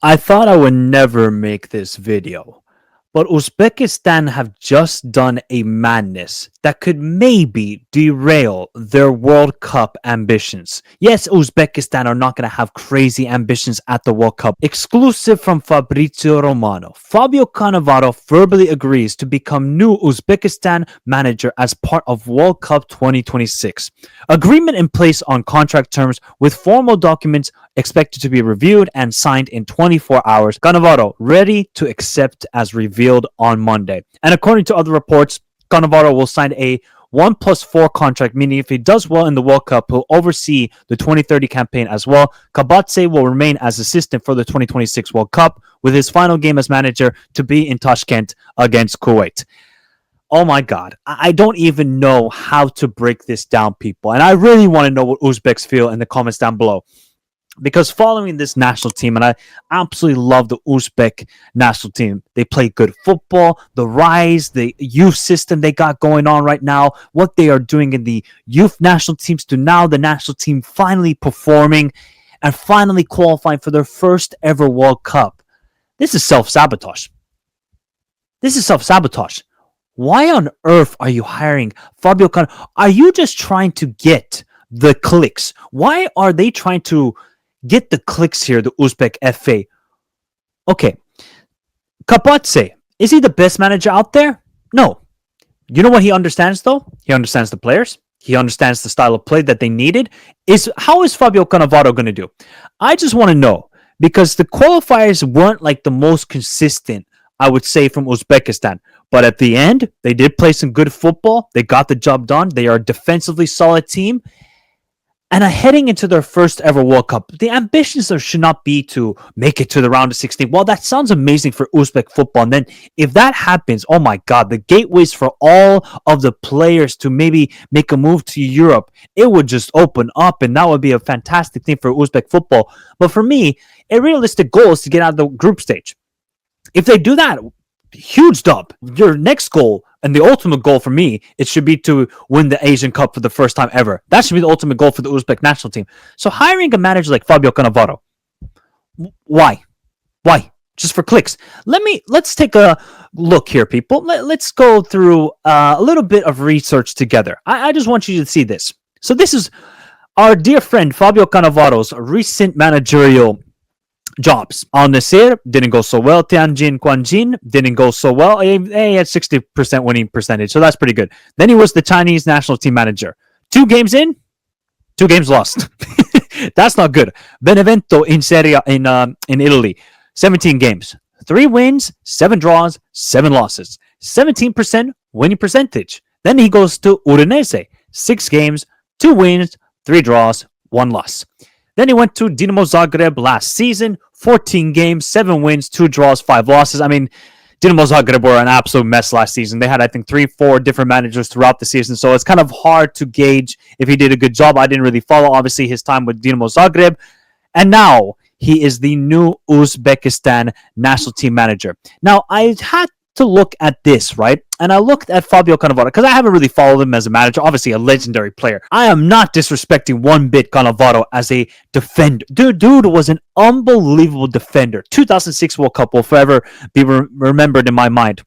I thought I would never make this video, but Uzbekistan have just done a madness that could maybe derail their World Cup ambitions. Yes, Uzbekistan are not going to have crazy ambitions at the World Cup. Exclusive from Fabrizio Romano, Fabio Cannavaro verbally agrees to become new Uzbekistan manager as part of World Cup 2026. Agreement in place on contract terms with formal documents expected to be reviewed and signed in 24 hours. Cannavaro ready to accept as revealed on Monday. And according to other reports, Cannavaro will sign a 1+4 contract, meaning if he does well in the World Cup, he'll oversee the 2030 campaign as well. Kabatse will remain as assistant for the 2026 World Cup, with his final game as manager to be in Tashkent against Kuwait. Oh my God, I don't even know how to break this down, people. And I really want to know what Uzbeks feel in the comments down below. Because following this national team, and I absolutely love the Uzbek national team. They play good football, the rise, the youth system they got going on right now, what they are doing in the youth national teams to now the national team finally performing and finally qualifying for their first ever World Cup. This is self-sabotage. This is self-sabotage. Why on earth are you hiring Fabio Cannavaro? Are you just trying to get the clicks? Why are they trying to get the clicks here, the Uzbek FA? Okay. Kapatse, is he the best manager out there? No. You know what he understands, though? He understands the players. He understands the style of play that they needed. How is Fabio Cannavaro going to do? I just want to know, because the qualifiers weren't like the most consistent, I would say, from Uzbekistan. But at the end, they did play some good football. They got the job done. They are a defensively solid team. And heading into their first ever World Cup, the ambitions should not be to make it to the round of 16. Well, that sounds amazing for Uzbek football. And then if that happens, oh my God, the gateways for all of the players to maybe make a move to Europe, it would just open up. And that would be a fantastic thing for Uzbek football. But for me, a realistic goal is to get out of the group stage. If they do that, huge dub. Your next goal and the ultimate goal for me, it should be to win the Asian Cup for the first time ever. That should be the ultimate goal for the Uzbek national team. So hiring a manager like Fabio Cannavaro, why? Just for clicks. Let's take a look here, people. Let's go through a little bit of research together. I just want you to see this. So this is our dear friend Fabio Cannavaro's recent managerial jobs. Al Nassr didn't go so well. Tianjin Quanjin didn't go so well. He had 60% winning percentage, so that's pretty good. Then he was the Chinese national team manager. 2 games in, 2 games lost. That's not good. Benevento in Serie A in Italy, 17 games, 3 wins, 7 draws, 7 losses, 17% winning percentage. Then he goes to Udinese, 6 games, 2 wins, 3 draws, 1 loss. Then he went to Dinamo Zagreb last season, 14 games, 7 wins, 2 draws, 5 losses. I mean, Dinamo Zagreb were an absolute mess last season. They had, I think, 3-4 different managers throughout the season, so it's kind of hard to gauge if he did a good job. I didn't really follow, obviously, his time with Dinamo Zagreb. And now he is the new Uzbekistan national team manager. Now, I had to look at this, right? And I looked at Fabio Cannavaro because I haven't really followed him as a manager. Obviously, a legendary player. I am not disrespecting one bit Cannavaro as a defender. Dude was an unbelievable defender. 2006 World Cup will forever be remembered in my mind.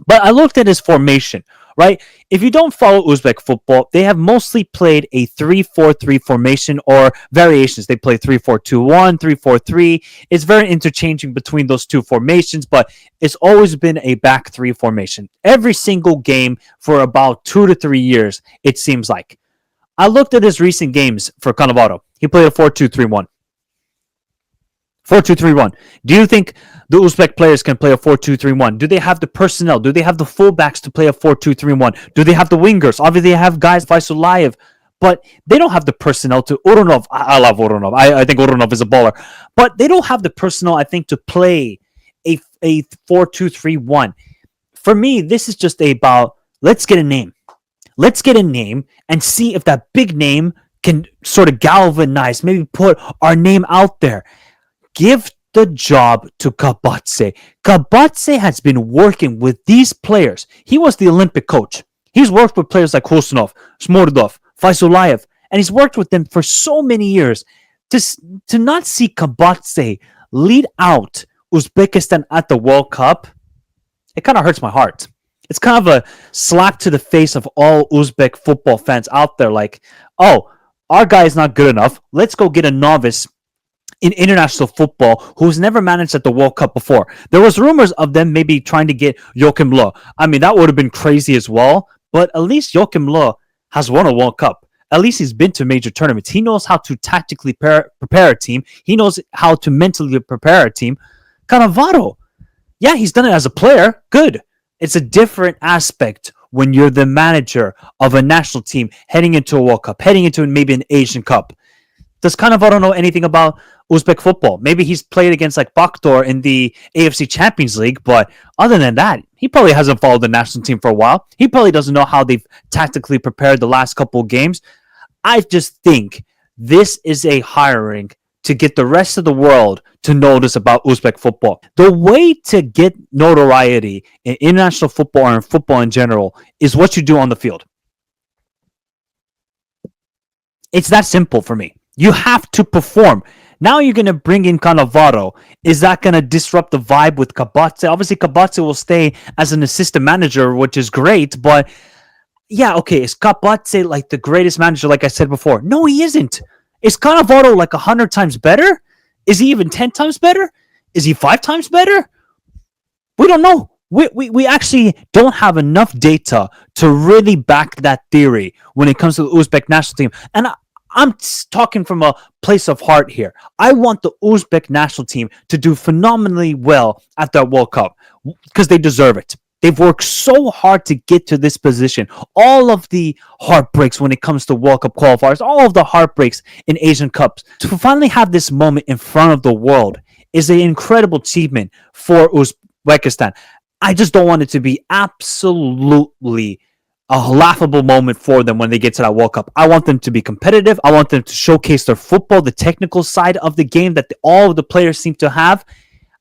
But I looked at his formation, right? If you don't follow Uzbek football, they have mostly played a 3-4-3 formation or variations. They play 3-4-2-1, 3-4-3. It's very interchanging between those two formations, but it's always been a back 3 formation. Every single game for about 2 to 3 years, it seems like. I looked at his recent games for Cannavaro. He played a 4-2-3-1. 4-2-3-1. Do you think the Uzbek players can play a 4-2-3-1? Do they have the personnel? Do they have the fullbacks to play a 4-2-3-1? Do they have the wingers? Obviously, they have guys like Faisulayev, but they don't have the personnel to... Urunov, I love Urunov. I think Urunov is a baller. But they don't have the personnel, I think, to play a 4-2-3-1. For me, this is just about, let's get a name. Let's get a name and see if that big name can sort of galvanize, maybe put our name out there. Give the job to Kabatse. Kabatse has been working with these players. He was the Olympic coach. He's worked with players like Khusnov, Smordov, Faisulayev, and he's worked with them for so many years. To not see Kabatse lead out Uzbekistan at the World Cup, it kind of hurts my heart. It's kind of a slap to the face of all Uzbek football fans out there. Like, oh, our guy is not good enough. Let's go get a novice in international football who's never managed at the World Cup before. There was rumors of them maybe trying to get Joachim Löw. I mean, that would have been crazy as well. But at least Joachim Löw has won a World Cup. At least he's been to major tournaments. He knows how to tactically prepare a team. He knows how to mentally prepare a team. Cannavaro, yeah, he's done it as a player. Good. It's a different aspect when you're the manager of a national team heading into a World Cup, heading into maybe an Asian Cup. Does Cannavaro know anything about Uzbek football? Maybe he's played against like Bakhtor in the AFC Champions League, but other than that, he probably hasn't followed the national team for a while. He probably doesn't know how they've tactically prepared the last couple of games. I just think this is a hiring to get the rest of the world to notice about Uzbek football. The way to get notoriety in international football or in football in general is what you do on the field. It's that simple for me. You have to perform. Now you're going to bring in Cannavaro. Is that going to disrupt the vibe with Kabatse? Obviously, Kabatse will stay as an assistant manager, which is great. But yeah, okay, is Kabatse like the greatest manager, like I said before? No, he isn't. Is Cannavaro like 100 times better? Is he even 10 times better? Is he 5 times better? We don't know. We actually don't have enough data to really back that theory when it comes to the Uzbek national team. And I'm talking from a place of heart here. I want the Uzbek national team to do phenomenally well at that World Cup because they deserve it. They've worked so hard to get to this position. All of the heartbreaks when it comes to World Cup qualifiers, all of the heartbreaks in Asian Cups. To finally have this moment in front of the world is an incredible achievement for Uzbekistan. I just don't want it to be absolutely a laughable moment for them when they get to that World Cup. I want them to be competitive. I want them to showcase their football, the technical side of the game that all of the players seem to have.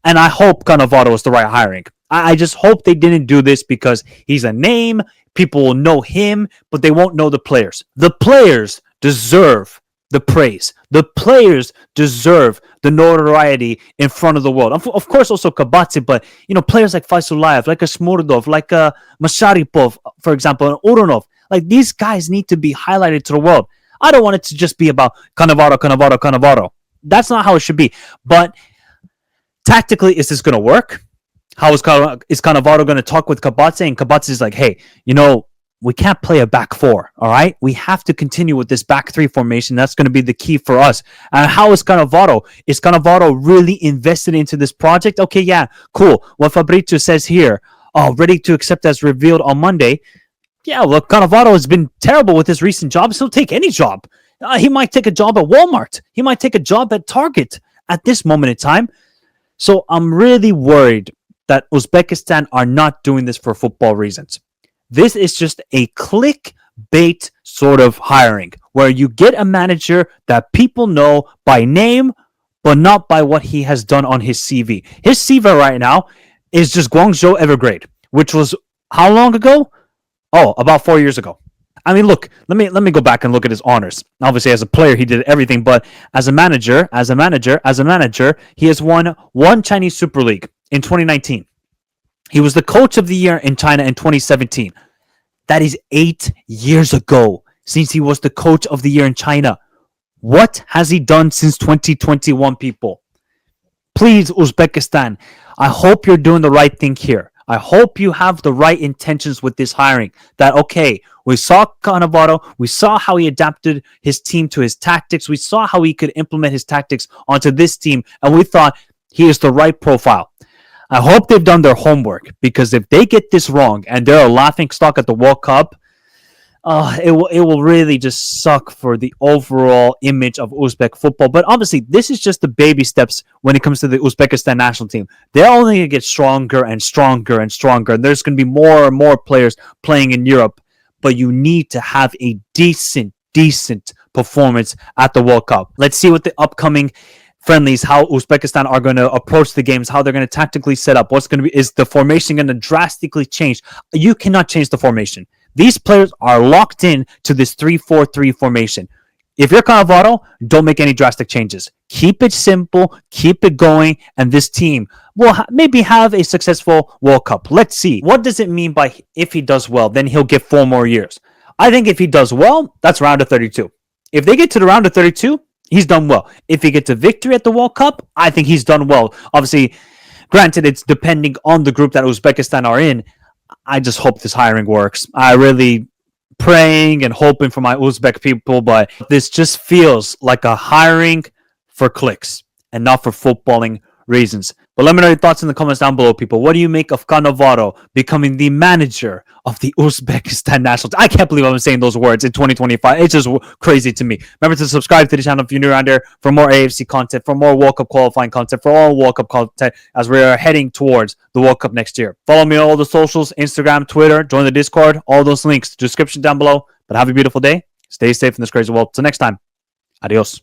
And I hope Cannavaro is the right hiring. I just hope they didn't do this because he's a name. People will know him, but they won't know the players. The players deserve the praise. The players deserve the notoriety in front of the world. Of course, also Kabatse, but players like Faisulayev, like a Smurdov, like a Masharipov, for example, and Urunov. Like these guys need to be highlighted to the world. I don't want it to just be about Cannavaro. That's not how it should be. But tactically, is this going to work? How is Cannavaro going to talk with Kabatse? And Kabatse is like, hey, we can't play a back four, all right? We have to continue with this back three formation. That's going to be the key for us. And how is Cannavaro? Is Cannavaro really invested into this project? Okay, yeah, cool. What Fabrizio says here, ready to accept as revealed on Monday. Yeah, look, Cannavaro has been terrible with his recent jobs. He'll take any job. He might take a job at Walmart. He might take a job at Target at this moment in time. So I'm really worried that Uzbekistan are not doing this for football reasons. This is just a clickbait sort of hiring where you get a manager that people know by name, but not by what he has done on his CV. His CV right now is just Guangzhou Evergrande, which was how long ago? Oh, about 4 years ago. I mean, look, let me go back and look at his honors. Obviously, as a player, he did everything, but as a manager, he has won one Chinese Super League in 2019. He was the coach of the year in China in 2017. That is 8 years ago since he was the coach of the year in China. What has he done since 2021, people? Please, Uzbekistan, I hope you're doing the right thing here. I hope you have the right intentions with this hiring. That, okay, we saw Cannavaro, we saw how he adapted his team to his tactics, we saw how he could implement his tactics onto this team, and we thought he is the right profile. I hope they've done their homework, because if they get this wrong and they're a laughingstock at the World Cup, it will really just suck for the overall image of Uzbek football. But obviously, this is just the baby steps when it comes to the Uzbekistan national team. They're only going to get stronger and stronger and stronger. And there's going to be more and more players playing in Europe. But you need to have a decent performance at the World Cup. Let's see what the upcoming friendlies, how Uzbekistan are going to approach the games, how they're going to tactically set up. What's going to be, is the formation going to drastically change? You cannot change the formation. These players are locked in to this 3-4-3 formation. If you're Cannavaro, don't make any drastic changes. Keep it simple, keep it going, and this team will maybe have a successful World Cup. Let's see. What does it mean by if he does well, then he'll get 4 more years? I think if he does well, that's round of 32. If they get to the round of 32, he's done well. If he gets a victory at the World Cup, I think he's done well. Obviously, granted, it's depending on the group that Uzbekistan are in. I just hope this hiring works. I really praying and hoping for my Uzbek people, but this just feels like a hiring for clicks and not for footballing reasons. But let me know your thoughts in the comments down below, people. What do you make of Cannavaro becoming the manager of the Uzbekistan National Team? I can't believe I'm saying those words in 2025. It's just crazy to me. Remember to subscribe to the channel if you're new around here for more AFC content, for more World Cup qualifying content, for all World Cup content as we are heading towards the World Cup next year. Follow me on all the socials, Instagram, Twitter, join the Discord, all those links, description down below. But have a beautiful day. Stay safe in this crazy world. Till next time. Adios.